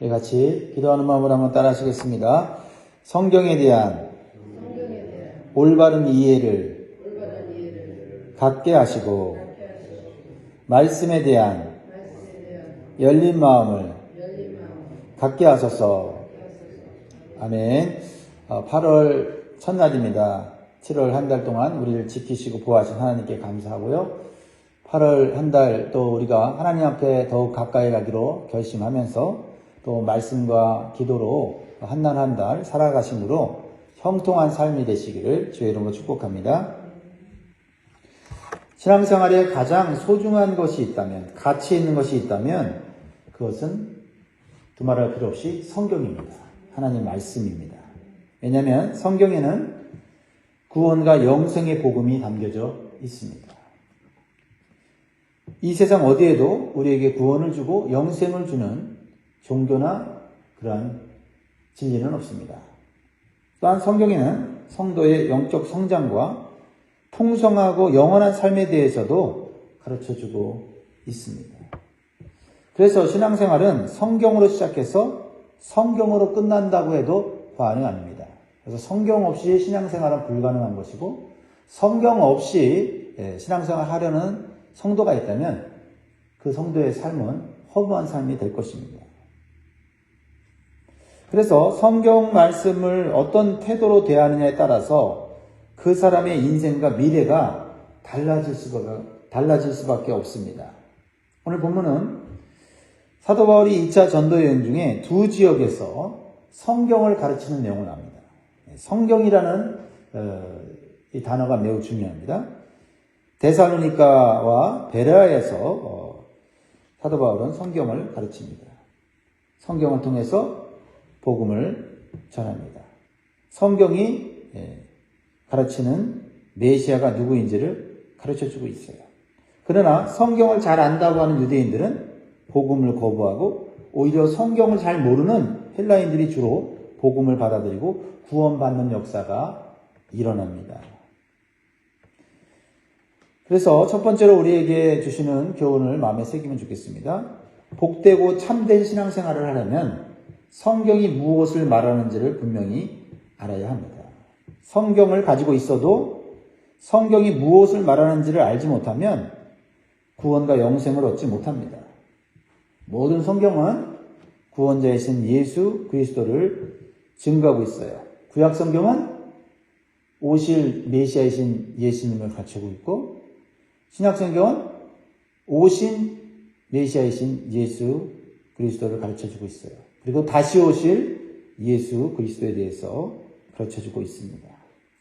같이 기도하는 마음으로 한번 따라 하시겠습니다. 성경에 대한 올바른 이해를 갖게 하시고 말씀에 대한 열린 마음을 갖게 하소서. 아멘. 8월 첫날입니다. 7월 한 달 동안 우리를 지키시고 보호하신 하나님께 감사하고요. 8월 한 달 또 우리가 하나님 앞에 더욱 가까이 가기로 결심하면서 또 말씀과 기도로 한 날 한 달 살아가심으로 형통한 삶이 되시기를 주의 이름으로 축복합니다. 신앙생활에 가장 소중한 것이 있다면, 가치 있는 것이 있다면 그것은 두말할 필요 없이 성경입니다. 하나님 말씀입니다. 왜냐하면 성경에는 구원과 영생의 복음이 담겨져 있습니다. 이 세상 어디에도 우리에게 구원을 주고 영생을 주는 종교나 그러한 진리는 없습니다. 또한 성경에는 성도의 영적 성장과 풍성하고 영원한 삶에 대해서도 가르쳐주고 있습니다. 그래서 신앙생활은 성경으로 시작해서 성경으로 끝난다고 해도 과언이 아닙니다. 그래서 성경 없이 신앙생활은 불가능한 것이고, 성경 없이 신앙생활 하려는 성도가 있다면 그 성도의 삶은 허무한 삶이 될 것입니다. 그래서 성경 말씀을 어떤 태도로 대하느냐에 따라서 그 사람의 인생과 미래가 달라질 수밖에 없습니다. 오늘 본문은 사도 바울이 2차 전도 여행 중에 두 지역에서 성경을 가르치는 내용을 합니다. 성경이라는 이 단어가 매우 중요합니다. 데살로니가와 베레아에서 사도 바울은 성경을 가르칩니다. 성경을 통해서 복음을 전합니다. 성경이 가르치는 메시아가 누구인지를 가르쳐주고 있어요. 그러나 성경을 잘 안다고 하는 유대인들은 복음을 거부하고 오히려 성경을 잘 모르는 헬라인들이 주로 복음을 받아들이고 구원받는 역사가 일어납니다. 그래서 첫 번째로 우리에게 주시는 교훈을 마음에 새기면 좋겠습니다. 복되고 참된 신앙생활을 하려면 성경이 무엇을 말하는지를 분명히 알아야 합니다. 성경을 가지고 있어도 성경이 무엇을 말하는지를 알지 못하면 구원과 영생을 얻지 못합니다. 모든 성경은 구원자이신 예수 그리스도를 증거하고 있어요. 구약 성경은 오실 메시아이신 예수님을 가르치고 있고, 신약 성경은 오신 메시아이신 예수 그리스도를 가르쳐주고 있어요. 그리고 다시 오실 예수 그리스도에 대해서 가르쳐주고 있습니다.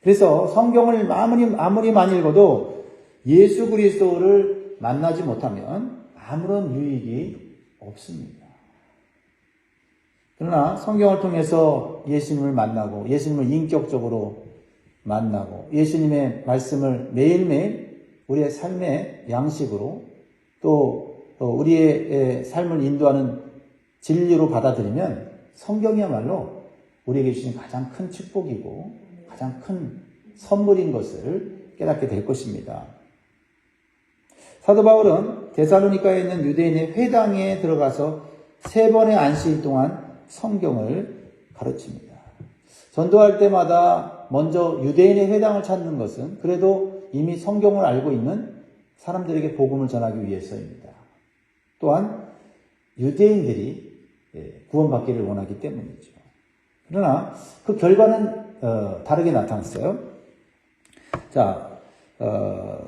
그래서 성경을 아무리 많이 읽어도 예수 그리스도를 만나지 못하면 아무런 유익이 없습니다. 그러나 성경을 통해서 예수님을 만나고 예수님을 인격적으로 만나고 예수님의 말씀을 매일매일 우리의 삶의 양식으로 또 우리의 삶을 인도하는 진리로 받아들이면 성경이야말로 우리에게 주신 가장 큰 축복이고 가장 큰 선물인 것을 깨닫게 될 것입니다. 사도 바울은 데살로니가에 있는 유대인의 회당에 들어가서 3번의 안식일 동안 성경을 가르칩니다. 전도할 때마다 먼저 유대인의 회당을 찾는 것은 그래도 이미 성경을 알고 있는 사람들에게 복음을 전하기 위해서입니다. 또한 유대인들이 구원받기를 원하기 때문이죠. 그러나 그 결과는 다르게 나타났어요. 자,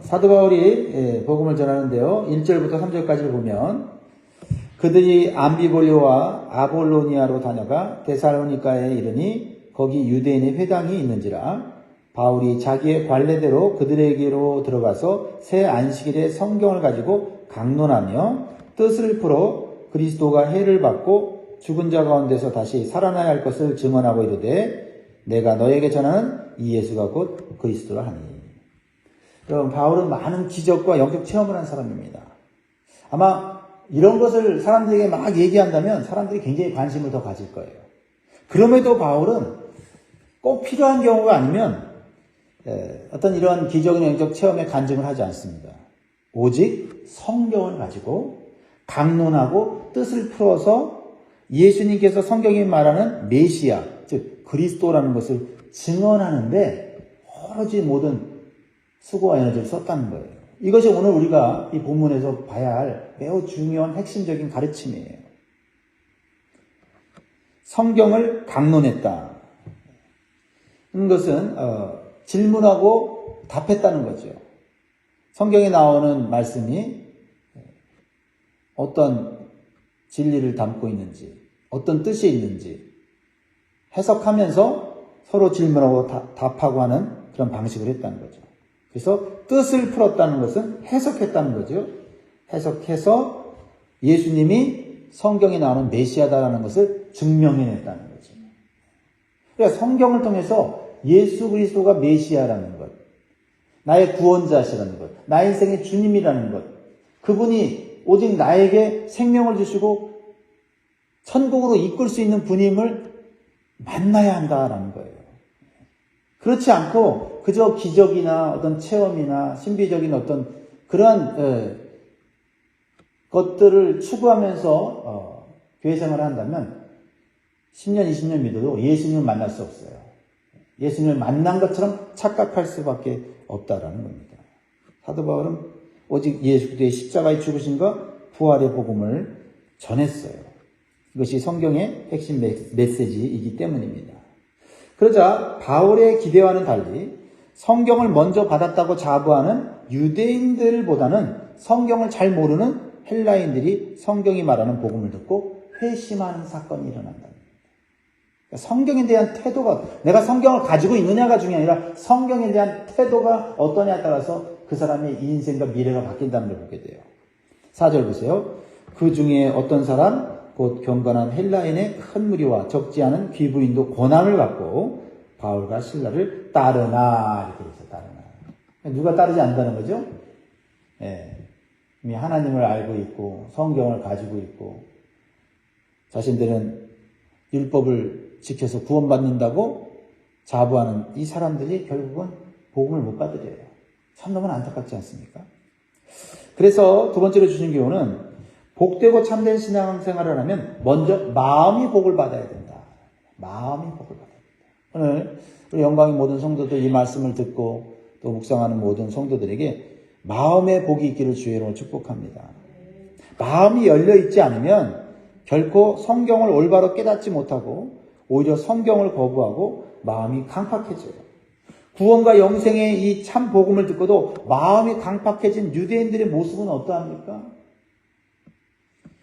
사도 바울이 복음을 전하는데요. 1절부터 3절까지를 보면 그들이 암비볼리오와 아볼로니아로 다녀가 데살로니가에 이르니 거기 유대인의 회당이 있는지라 바울이 자기의 관례대로 그들에게로 들어가서 새 안식일에 성경을 가지고 강론하며 뜻을 풀어 그리스도가 해를 받고 죽은 자 가운데서 다시 살아나야 할 것을 증언하고 이르되 내가 너에게 전하는 이 예수가 곧 그리스도라 하니. 여러분, 바울은 많은 기적과 영적 체험을 한 사람입니다. 아마 이런 것을 사람들에게 막 얘기한다면 사람들이 굉장히 관심을 더 가질 거예요. 그럼에도 바울은 꼭 필요한 경우가 아니면 어떤 이런 기적이나 영적 체험에 간증을 하지 않습니다. 오직 성경을 가지고 강론하고 뜻을 풀어서 예수님께서 성경이 말하는 메시아, 즉 그리스도라는 것을 증언하는데 오로지 모든 수고와 에너지를 썼다는 거예요. 이것이 오늘 우리가 이 본문에서 봐야 할 매우 중요한 핵심적인 가르침이에요. 성경을 강론했다. 이것은 질문하고 답했다는 거죠. 성경에 나오는 말씀이 어떤 진리를 담고 있는지, 어떤 뜻이 있는지 해석하면서 서로 질문하고 답하고 하는 그런 방식을 했다는 거죠. 그래서 뜻을 풀었다는 것은 해석했다는 거죠. 해석해서 예수님이 성경에 나오는 메시아다라는 것을 증명해냈다는 거죠. 그러니까 성경을 통해서 예수 그리스도가 메시아라는 것, 나의 구원자시라는 것, 나의 인생의 주님이라는 것, 그분이 오직 나에게 생명을 주시고 천국으로 이끌 수 있는 분임을 만나야 한다라는 거예요. 그렇지 않고 그저 기적이나 어떤 체험이나 신비적인 어떤 그러한 것들을 추구하면서 교회 생활을 한다면 10년, 20년 믿어도 예수님을 만날 수 없어요. 예수님을 만난 것처럼 착각할 수밖에 없다라는 겁니다. 사도 바울은 오직 예수 그리스도의 십자가의 죽으심과 부활의 복음을 전했어요. 이것이 성경의 핵심 메시지이기 때문입니다. 그러자 바울의 기대와는 달리 성경을 먼저 받았다고 자부하는 유대인들보다는 성경을 잘 모르는 헬라인들이 성경이 말하는 복음을 듣고 회심하는 사건이 일어난다. 성경에 대한 태도가, 내가 성경을 가지고 있느냐가 중요한 게 아니라 성경에 대한 태도가 어떠냐에 따라서 그 사람의 인생과 미래가 바뀐다는 걸 보게 돼요. 4절 보세요. 그 중에 어떤 사람 곧 경건한 헬라인의 큰 무리와 적지 않은 귀부인도 고난을 받고 바울과 실라를 따르나 이렇게 돼서 따르나. 누가 따르지 않는다는 거죠? 이미 하나님을 알고 있고 성경을 가지고 있고 자신들은 율법을 지켜서 구원받는다고 자부하는 이 사람들이 결국은 복음을 못 받으려요. 참 너무 안타깝지 않습니까? 그래서 두 번째로 주신 교훈은 복되고 참된 신앙생활을 하면 먼저 마음이 복을 받아야 된다. 마음이 복을 받아야 된다. 오늘 우리 영광의 모든 성도들 이 말씀을 듣고 또 묵상하는 모든 성도들에게 마음의 복이 있기를 주의 이름으로 축복합니다. 마음이 열려있지 않으면 결코 성경을 올바로 깨닫지 못하고 오히려 성경을 거부하고 마음이 강팍해져요. 구원과 영생의 이 참 복음을 듣고도 마음이 강팍해진 유대인들의 모습은 어떠합니까?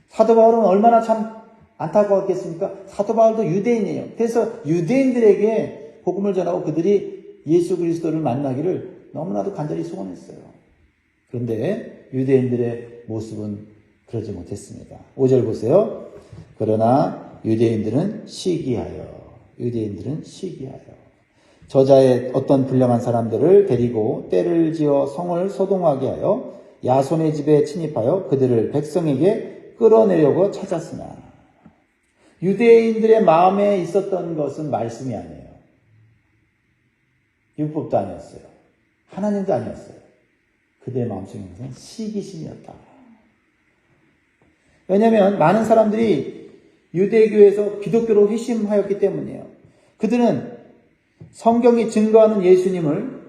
사도 바울은 얼마나 참 안타까웠겠습니까? 사도 바울도 유대인이에요. 그래서 유대인들에게 복음을 전하고 그들이 예수 그리스도를 만나기를 너무나도 간절히 소원했어요. 그런데 유대인들의 모습은 그러지 못했습니다. 5절 보세요. 그러나 유대인들은 시기하여 저자의 어떤 불량한 사람들을 데리고 때를 지어 성을 소동하게 하여 야손의 집에 침입하여 그들을 백성에게 끌어내려고 찾았으나 유대인들의 마음에 있었던 것은 말씀이 아니에요. 율법도 아니었어요. 하나님도 아니었어요. 그들의 마음속에 있는 것은 시기심이었다. 왜냐하면 많은 사람들이 유대교에서 기독교로 회심하였기 때문이에요. 그들은 성경이 증거하는 예수님을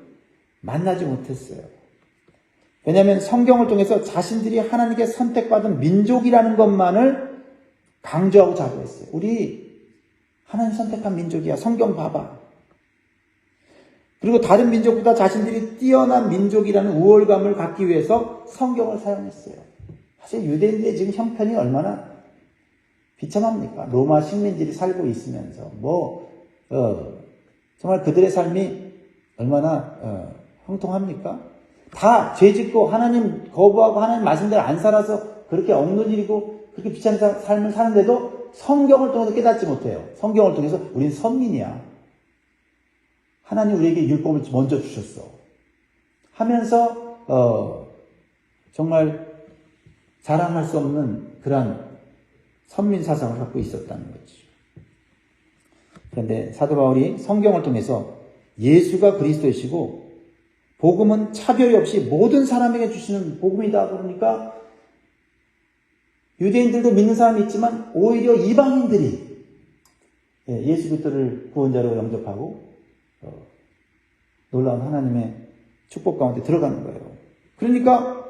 만나지 못했어요. 왜냐하면 성경을 통해서 자신들이 하나님께 선택받은 민족이라는 것만을 강조하고 자부했어요. 우리 하나님 선택한 민족이야. 성경 봐봐. 그리고 다른 민족보다 자신들이 뛰어난 민족이라는 우월감을 갖기 위해서 성경을 사용했어요. 사실 유대인들의 지금 형편이 얼마나 비참합니까? 로마 식민지를 살고 있으면서 정말 그들의 삶이 얼마나 형통합니까? 다 죄짓고 하나님 거부하고 하나님 말씀대로 안 살아서 그렇게 억눌리고 그렇게 비참한 삶을 사는데도 성경을 통해서 깨닫지 못해요. 성경을 통해서 우린 선민이야. 하나님 우리에게 율법을 먼저 주셨어. 하면서 정말 자랑할 수 없는 그러한 선민 사상을 갖고 있었다는 거죠. 그런데 사도 바울이 성경을 통해서 예수가 그리스도이시고 복음은 차별이 없이 모든 사람에게 주시는 복음이다 그러니까 유대인들도 믿는 사람이 있지만 오히려 이방인들이 예수 그리스도를 구원자로 영접하고 놀라운 하나님의 축복 가운데 들어가는 거예요. 그러니까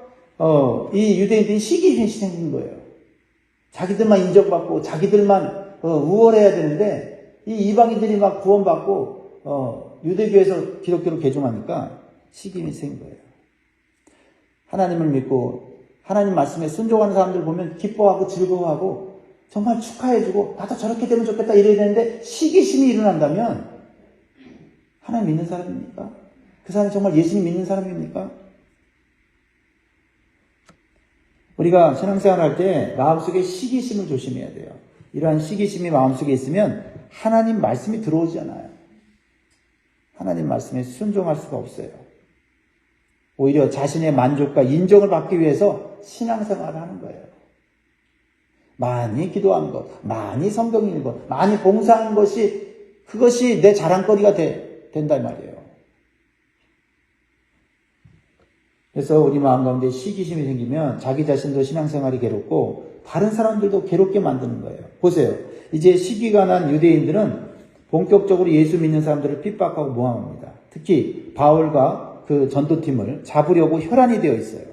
이 유대인들이 시기심이 생긴 거예요. 자기들만 인정받고 자기들만 우월해야 되는데 이 이방인들이 막 구원받고 유대교에서 기독교로 개종하니까 시기심이 생긴 거예요. 하나님을 믿고 하나님 말씀에 순종하는 사람들 보면 기뻐하고 즐거워하고 정말 축하해주고 나도 저렇게 되면 좋겠다 이래야 되는데 시기심이 일어난다면 하나님 믿는 사람입니까? 그 사람이 정말 예수님 믿는 사람입니까? 우리가 신앙생활 할 때 마음속에 시기심을 조심해야 돼요. 이러한 시기심이 마음속에 있으면 하나님 말씀이 들어오지 않아요. 하나님 말씀에 순종할 수가 없어요. 오히려 자신의 만족과 인정을 받기 위해서 신앙생활을 하는 거예요. 많이 기도하는 것, 많이 성경 읽는 것, 많이 봉사하는 것이 그것이 내 자랑거리가 된다 말이에요. 그래서 우리 마음 가운데 시기심이 생기면 자기 자신도 신앙생활이 괴롭고 다른 사람들도 괴롭게 만드는 거예요. 보세요. 이제 시기가 난 유대인들은 본격적으로 예수 믿는 사람들을 핍박하고 모함합니다. 특히 바울과 그 전도팀을 잡으려고 혈안이 되어 있어요.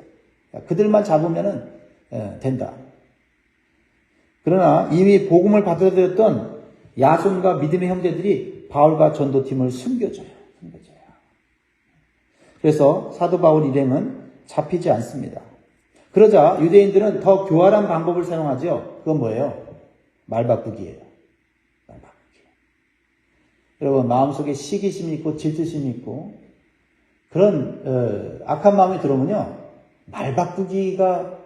그들만 잡으면 된다. 그러나 이미 복음을 받아들였던 야손과 믿음의 형제들이 바울과 전도팀을 숨겨줘요. 그래서 사도 바울 일행은 잡히지 않습니다. 그러자 유대인들은 더 교활한 방법을 사용하죠. 그건 뭐예요? 말 바꾸기예요. 말 바꾸기. 여러분 마음속에 시기심이 있고 질투심이 있고 그런 악한 마음이 들어오면요. 말 바꾸기가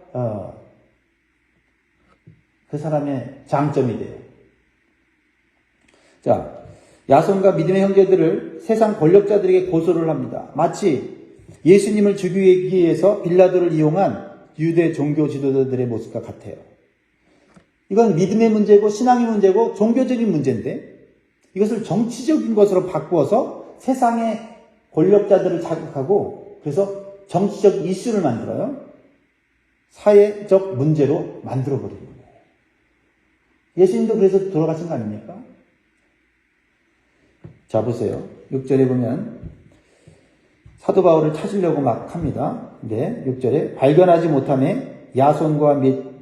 그 사람의 장점이 돼요. 자, 야손과 믿음의 형제들을 세상 권력자들에게 고소를 합니다. 마치 예수님을 죽이기 위해서 빌라도를 이용한 유대 종교 지도자들의 모습과 같아요. 이건 믿음의 문제고 신앙의 문제고 종교적인 문제인데 이것을 정치적인 것으로 바꾸어서 세상의 권력자들을 자극하고 그래서 정치적 이슈를 만들어요. 사회적 문제로 만들어버리는 거예요. 예수님도 그래서 돌아가신 거 아닙니까? 자, 보세요. 6절에 보면 사도 바울을 찾으려고 막 합니다. 근데 6절에 발견하지 못함에 야손과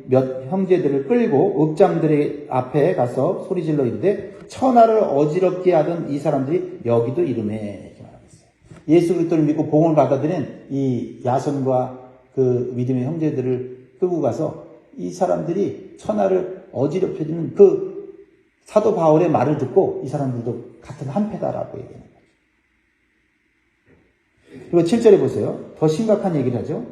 몇 형제들을 끌고 읍장들의 앞에 가서 소리질러 이르되 천하를 어지럽게 하던 이 사람들이 여기도 이르매. 예수 그리스도를 믿고 복음을 받아들인 이 야손과 그 믿음의 형제들을 끌고 가서 이 사람들이 천하를 어지럽혀주는 그 사도 바울의 말을 듣고 이 사람들도 같은 한패다라고 얘기하는 거죠. 그리고 7절에 보세요. 더 심각한 얘기를 하죠.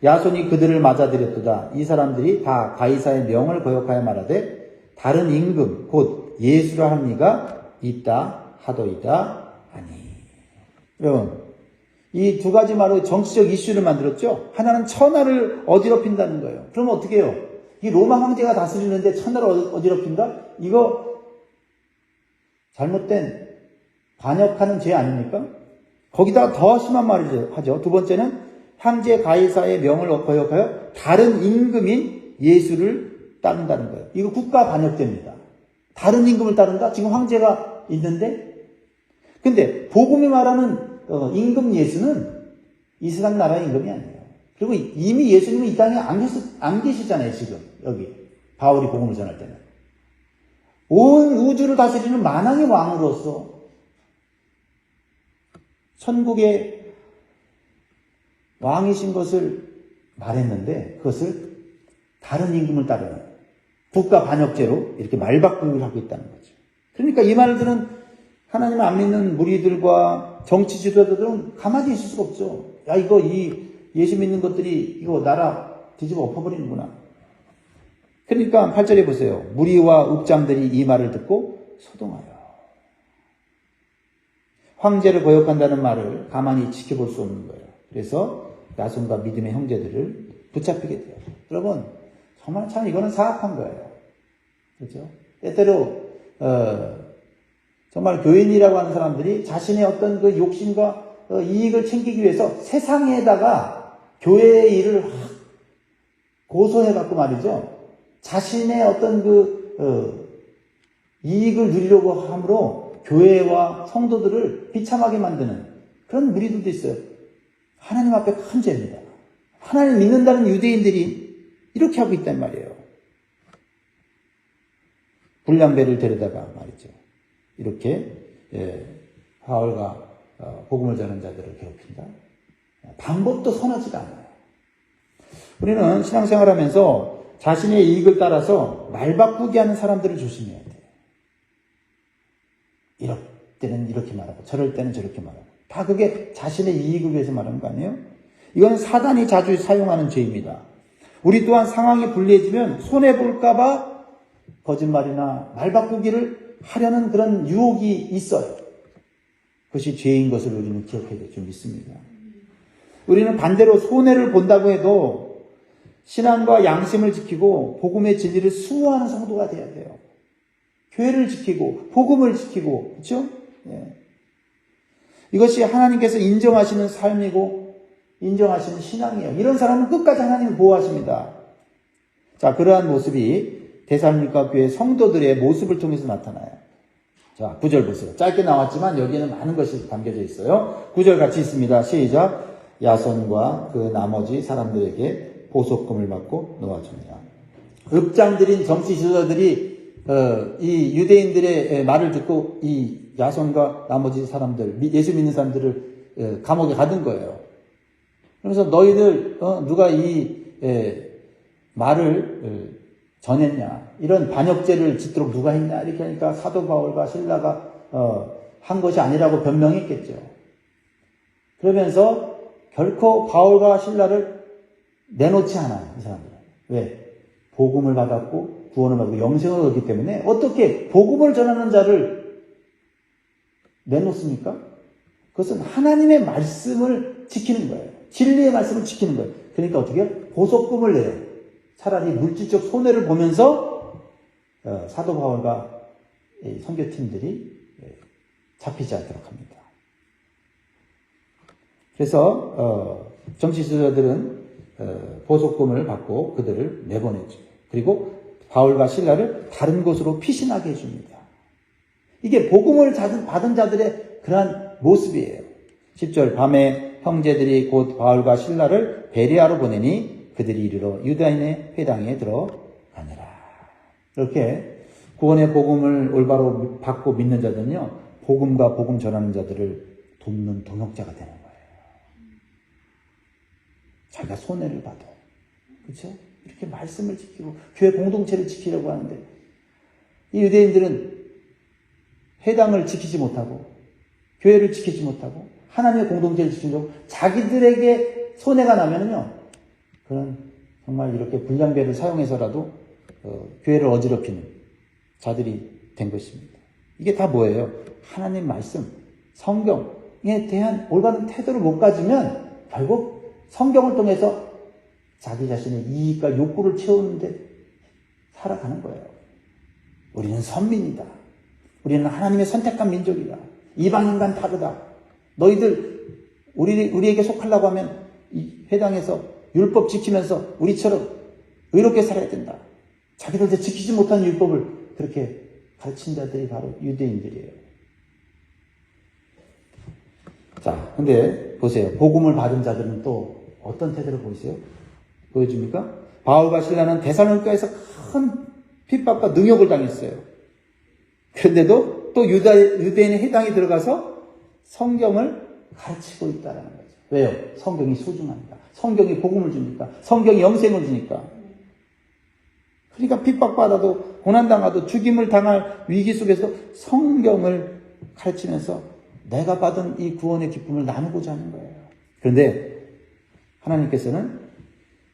야손이 그들을 맞아들였도다. 이 사람들이 다 가이사의 명을 거역하여 말하되 다른 임금 곧 예수라 한 이가 있다 하더이다 하니. 여러분 이 두 가지 말로 정치적 이슈를 만들었죠. 하나는 천하를 어지럽힌다는 거예요. 그러면 어떻게 해요? 이 로마 황제가 다스리는데 천하를 어지럽힌다? 이거 잘못된 반역하는 죄 아닙니까? 거기다가 더 심한 말을 하죠. 두 번째는 황제 가이사의 명을 거역하여 다른 임금인 예수를 따른다는 거예요. 이거 국가 반역죄입니다. 다른 임금을 따른다? 지금 황제가 있는데? 근데 복음이 말하는 임금 예수는 이 세상 나라의 임금이 아니에요. 그리고 이미 예수님은 이 땅에 안 계시잖아요. 지금 여기 바울이 복음을 전할 때는. 온 우주를 다스리는 만왕의 왕으로서 천국의 왕이신 것을 말했는데 그것을 다른 임금을 따르는 국가 반역죄로 이렇게 말바꾸기를 하고 있다는 거죠. 그러니까 이 말들은 하나님을 안 믿는 무리들과 정치 지도자들은 가만히 있을 수가 없죠. 야, 이거 예수 믿는 것들이 이거 나라 뒤집어 엎어버리는구나. 그러니까 8절에 보세요. 무리와 읍장들이 이 말을 듣고 소동하여. 황제를 거역한다는 말을 가만히 지켜볼 수 없는 거예요. 그래서 야손과 믿음의 형제들을 붙잡히게 돼요. 여러분 정말 참 이거는 사악한 거예요. 그렇죠? 때때로 정말 교인이라고 하는 사람들이 자신의 어떤 그 욕심과 이익을 챙기기 위해서 세상에다가 교회의 일을 고소해갖고 말이죠. 자신의 어떤 이익을 누리려고 함으로 교회와 성도들을 비참하게 만드는 그런 무리들도 있어요. 하나님 앞에 큰 죄입니다. 하나님 믿는다는 유대인들이 이렇게 하고 있단 말이에요. 불량배를 데려다가 말이죠. 이렇게 바울과 복음을 전하는 자들을 괴롭힌다. 방법도 선하지가 않아요. 우리는 신앙생활하면서 자신의 이익을 따라서 말 바꾸게 하는 사람들을 조심해야 돼요. 이럴 때는 이렇게 말하고 저럴 때는 저렇게 말하고 다 그게 자신의 이익을 위해서 말하는 거 아니에요? 이건 사단이 자주 사용하는 죄입니다. 우리 또한 상황이 불리해지면 손해볼까 봐 거짓말이나 말 바꾸기를 하려는 그런 유혹이 있어요. 그것이 죄인 것을 우리는 기억해야 될 줄 믿습니다. 우리는 반대로 손해를 본다고 해도 신앙과 양심을 지키고 복음의 진리를 수호하는 성도가 돼야 돼요. 교회를 지키고 복음을 지키고 그렇죠? 예. 이것이 하나님께서 인정하시는 삶이고 인정하시는 신앙이에요. 이런 사람은 끝까지 하나님을 보호하십니다. 자, 그러한 모습이 데살로니가 교회 성도들의 모습을 통해서 나타나요. 자, 9절 보세요. 짧게 나왔지만 여기에는 많은 것이 담겨져 있어요. 9절 같이 있습니다. 시작. 야손과 그 나머지 사람들에게 보석금을 받고 놓아줍니다. 읍장들인 정치 지도자들이 이 유대인들의 말을 듣고 이 야손과 나머지 사람들, 예수 믿는 사람들을 감옥에 가둔 거예요. 그래서 너희들 누가 이 말을 전했냐, 이런 반역죄를 짓도록 누가 했냐 이렇게 하니까 사도 바울과 실라가 한 것이 아니라고 변명했겠죠. 그러면서 결코 바울과 실라를 내놓지 않아요. 이 사람들은. 왜? 복음을 받았고 구원을 받고 영생을 얻기 때문에 어떻게 복음을 전하는 자를 내놓습니까? 그것은 하나님의 말씀을 지키는 거예요. 진리의 말씀을 지키는 거예요. 그러니까 어떻게 해요? 보석금을 내요. 차라리 물질적 손해를 보면서 사도 바울과 선교팀들이 잡히지 않도록 합니다. 그래서 정치 지도자들은 보석금을 받고 그들을 내보내죠. 그리고 바울과 실라를 다른 곳으로 피신하게 해줍니다. 이게 복음을 받은 자들의 그러한 모습이에요. 10절 밤에 형제들이 곧 바울과 실라를 베레아로 보내니 그들이 이르러 유다인의 회당에 들어가니라. 이렇게 구원의 복음을 올바로 받고 믿는 자들은요, 복음과 복음 전하는 자들을 돕는 동역자가 되는 거예요. 자기가 손해를 봐도, 그렇죠? 이렇게 말씀을 지키고 교회 공동체를 지키려고 하는데 이 유대인들은 회당을 지키지 못하고 교회를 지키지 못하고 하나님의 공동체를 지키려고 자기들에게 손해가 나면은요, 그런 정말 이렇게 불량배를 사용해서라도 교회를 어지럽히는 자들이 된 것입니다. 이게 다 뭐예요? 하나님 말씀, 성경에 대한 올바른 태도를 못 가지면 결국 성경을 통해서 자기 자신의 이익과 욕구를 채우는데 살아가는 거예요. 우리는 선민이다. 우리는 하나님의 선택한 민족이다. 이방인과는 다르다. 너희들 우리에게 속하려고 하면 이 회당에서 율법 지키면서 우리처럼 의롭게 살아야 된다. 자기들도 지키지 못한 율법을 그렇게 가르친 자들이 바로 유대인들이에요. 자, 근데 보세요. 복음을 받은 자들은 또 어떤 태도를 보여줍니까? 바울과 실라는 데살로니가에서 큰 핍박과 능욕을 당했어요. 그런데도 또 유대인의 회당에 들어가서 성경을 가르치고 있다는 거죠. 왜요? 성경이 소중합니다. 성경이 복음을 주니까. 성경이 영생을 주니까. 그러니까 핍박받아도 고난당하도 죽임을 당할 위기 속에서 성경을 가르치면서 내가 받은 이 구원의 기쁨을 나누고자 하는 거예요. 그런데 하나님께서는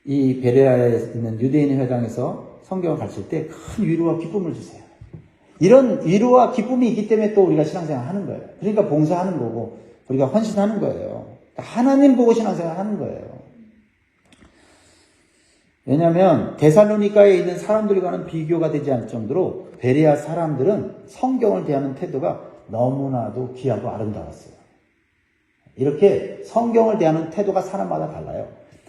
이 베레아에 있는 유대인의 회당에서 성경을 가르칠 때 큰 위로와 기쁨을 주세요. 이런 위로와 기쁨이 있기 때문에 또 우리가 신앙생활 하는 거예요. 그러니까 봉사하는 거고 우리가 헌신하는 거예요. 하나님 보고 신앙생활 하는 거예요. 왜냐하면 데살로니가에 있는 사람들과는 비교가 되지 않을 정도로 베레아 사람들은 성경을 대하는 태도가 너무나도 귀하고 아름다웠어요. 이렇게 성경을 대하는 태도가 사람마다 달라요.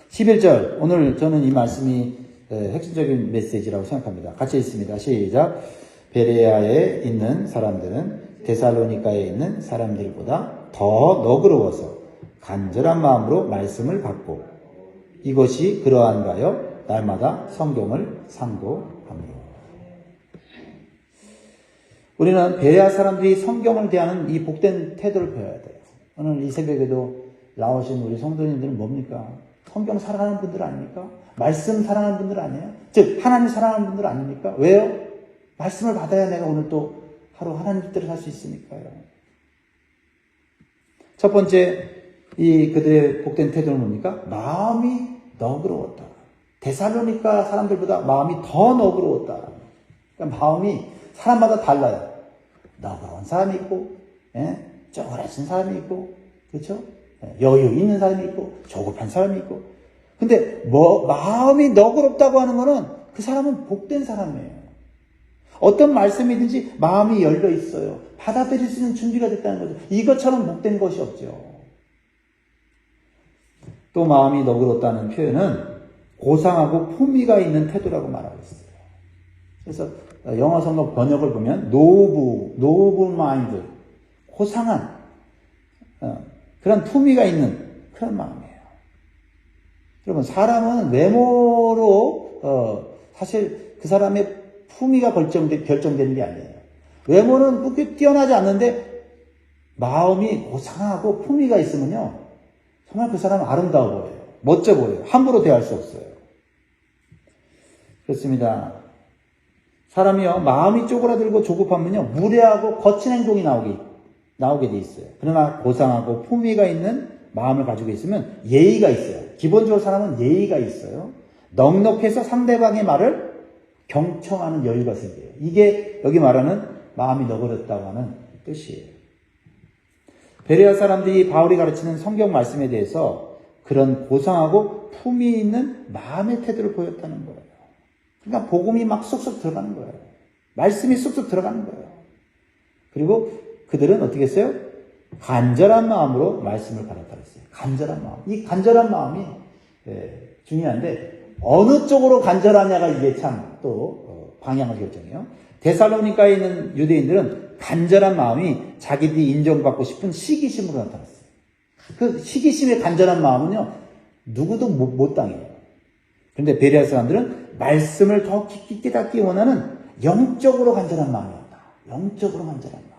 11절, 오늘 저는 이 말씀이 핵심적인 메시지라고 생각합니다. 같이 읽습니다. 시작. 베레아에 있는 사람들은 데살로니가에 있는 사람들보다 더 너그러워서 간절한 마음으로 말씀을 받고 이것이 그러한가요? 날마다 성경을 상고합니다. 우리는 베레아 사람들이 성경을 대하는 이 복된 태도를 배워야 돼요. 오늘 이 새벽에도 나오신 우리 성도님들은 뭡니까? 성경 사랑하는 분들 아닙니까? 말씀 사랑하는 분들 아니에요? 즉 하나님 사랑하는 분들 아닙니까? 왜요? 말씀을 받아야 내가 오늘 또 하루 하나님 뜻대로 살 수 있으니까요. 첫 번째 이 그들의 복된 태도는 뭡니까? 마음이 너그러웠다. 데살로니가 사람들보다 마음이 더 너그러웠다. 그러니까 마음이 사람마다 달라요. 너그러운 사람이 있고, 쪼그라진 사람이 있고, 그렇죠? 여유 있는 사람이 있고, 조급한 사람이 있고. 근데 마음이 너그럽다고 하는 거는 그 사람은 복된 사람이에요. 어떤 말씀이든지 마음이 열려 있어요. 받아들일 수 있는 준비가 됐다는 거죠. 이것처럼 복된 것이 없죠. 또 마음이 너그럽다는 표현은 고상하고 품위가 있는 태도라고 말하고 있어요. 그래서 영어 성경 번역을 보면 노블 마인드, 고상한 그런 품위가 있는 그런 마음이에요. 여러분 사람은 외모로 사실 그 사람의 품위가 결정되는 게 아니에요. 외모는 그렇게 뛰어나지 않는데 마음이 고상하고 품위가 있으면요 정말 그 사람은 아름다워 보여요. 멋져 보여요. 함부로 대할 수 없어요. 그렇습니다. 사람이요 마음이 쪼그라들고 조급하면요 무례하고 거친 행동이 나오게 돼 있어요. 그러나 고상하고 품위가 있는 마음을 가지고 있으면 예의가 있어요. 기본적으로 사람은 예의가 있어요. 넉넉해서 상대방의 말을 경청하는 여유가 생겨요. 이게 여기 말하는 마음이 너그럽다고 하는 뜻이에요. 베레아 사람들이 바울이 가르치는 성경 말씀에 대해서 그런 고상하고 품위 있는 마음의 태도를 보였다는 거예요. 그러니까 복음이 막 쏙쏙 들어가는 거예요. 말씀이 쏙쏙 들어가는 거예요. 그리고 그들은 어떻게 했어요? 간절한 마음으로 말씀을 받았다고 했어요. 간절한 마음. 이 간절한 마음이 중요한데 어느 쪽으로 간절하냐가 이게 참 또 방향을 결정해요. 데살로니가에 있는 유대인들은 간절한 마음이 자기들이 인정받고 싶은 시기심으로 나타났어요. 그 시기심의 간절한 마음은요 누구도 못 당해요. 그런데 베레아 사람들은 말씀을 더 깊이 깨닫기 원하는 영적으로 간절한 마음이었다. 영적으로 간절한 마음.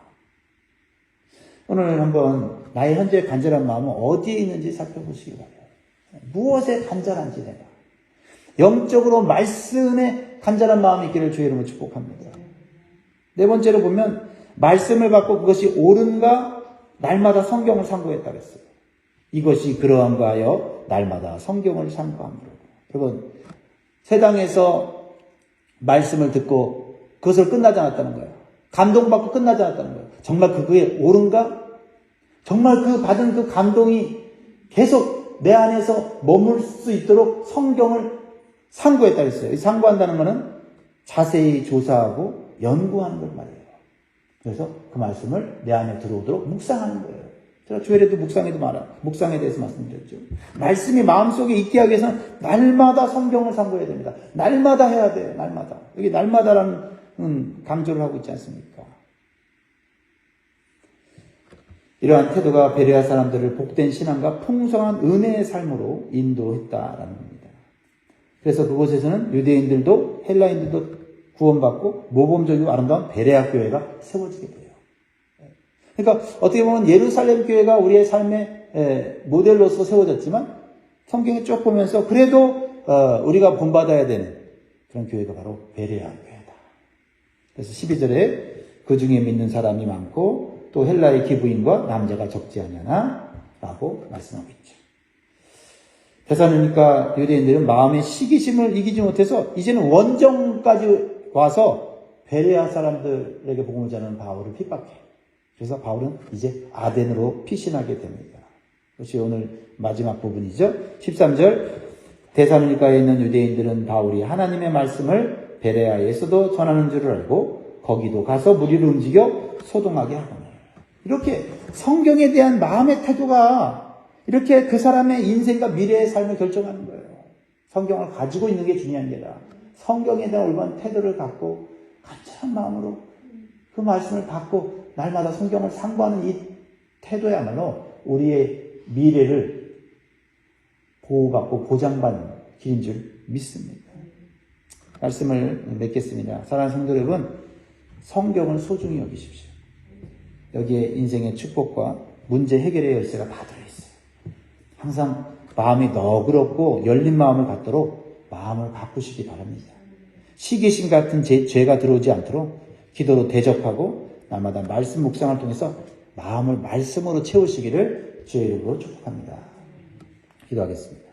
오늘 한번 나의 현재 간절한 마음은 어디에 있는지 살펴보시기 바랍니다. 무엇에 간절한지 내가. 영적으로 말씀에 간절한 마음이 있기를 주의 이름으로 축복합니다. 네 번째로 보면 말씀을 받고 그것이 옳은가 날마다 성경을 상고했다고 했어요. 이것이 그러한가 하여 날마다 성경을 상고합니다. 여러분 세상에서 말씀을 듣고 그것을 끝나지 않았다는 거예요. 감동받고 끝나지 않았다는 거예요. 정말 그게 옳은가? 정말 그 받은 그 감동이 계속 내 안에서 머물 수 있도록 성경을 상고했다고 했어요. 이 상고한다는 것은 자세히 조사하고 연구하는 걸 말해요. 그래서 그 말씀을 내 안에 들어오도록 묵상하는 거예요. 제가 주일에도 묵상에 대해서 말씀드렸죠. 말씀이 마음속에 있게 하기 위해서는 날마다 성경을 상고해야 됩니다. 날마다 해야 돼요. 날마다. 여기 날마다라는 강조를 하고 있지 않습니까? 이러한 태도가 베레아 사람들을 복된 신앙과 풍성한 은혜의 삶으로 인도했다라는 겁니다. 그래서 그곳에서는 유대인들도 헬라인들도 구원받고 모범적이고 아름다운 베레아 교회가 세워지게 돼요. 그러니까 어떻게 보면 예루살렘 교회가 우리의 삶의 모델로서 세워졌지만 성경에 쭉 보면서 그래도 우리가 본받아야 되는 그런 교회가 바로 베레아 교회다. 그래서 12절에 그 중에 믿는 사람이 많고 또 헬라의 기부인과 남자가 적지 않냐나 라고 말씀하고 있죠. 데살로니가 유대인들은 마음의 시기심을 이기지 못해서 이제는 원정까지 와서 베레아 사람들에게 복음을 전하는 바울을 핍박해요. 그래서 바울은 이제 아덴으로 피신하게 됩니다. 그것이 오늘 마지막 부분이죠. 13절 데살로니가에 있는 유대인들은 바울이 하나님의 말씀을 베레아에서도 전하는 줄을 알고 거기도 가서 무리를 움직여 소동하게 하거든요. 이렇게 성경에 대한 마음의 태도가 이렇게 그 사람의 인생과 미래의 삶을 결정하는 거예요. 성경을 가지고 있는 게 중요한 게 아니라 성경에 대한 올바른 태도를 갖고 간절한 마음으로 그 말씀을 받고 날마다 성경을 상고하는 이 태도야말로 우리의 미래를 보호받고 보장받는 길인 줄 믿습니다. 말씀을 맺겠습니다. 사랑하는 성도 여러분, 성경을 소중히 여기십시오. 여기에 인생의 축복과 문제 해결의 열쇠가 다 들어있어요. 항상 마음이 너그럽고 열린 마음을 갖도록 마음을 바꾸시기 바랍니다. 시기심 같은 죄가 들어오지 않도록 기도로 대적하고 날마다 말씀 묵상을 통해서 마음을 말씀으로 채우시기를 주의 이름으로 축복합니다. 기도하겠습니다.